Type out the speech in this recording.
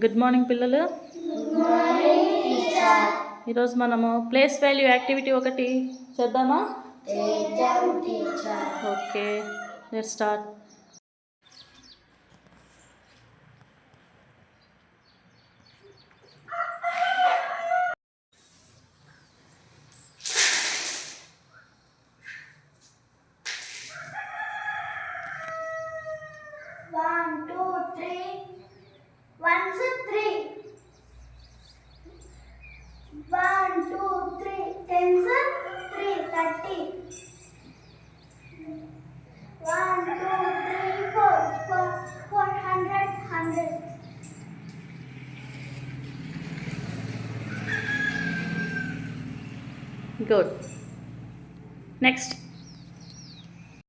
Good morning పిల్లలు. ఈరోజు మనము ప్లేస్ వాల్యూ యాక్టివిటీ ఒకటి చేద్దామా? Okay, let's start. One, two, three. One's three. 1, 2, 3. Tens 3. 30. 1, 2, 3, 4. 400. 100. Good. Next.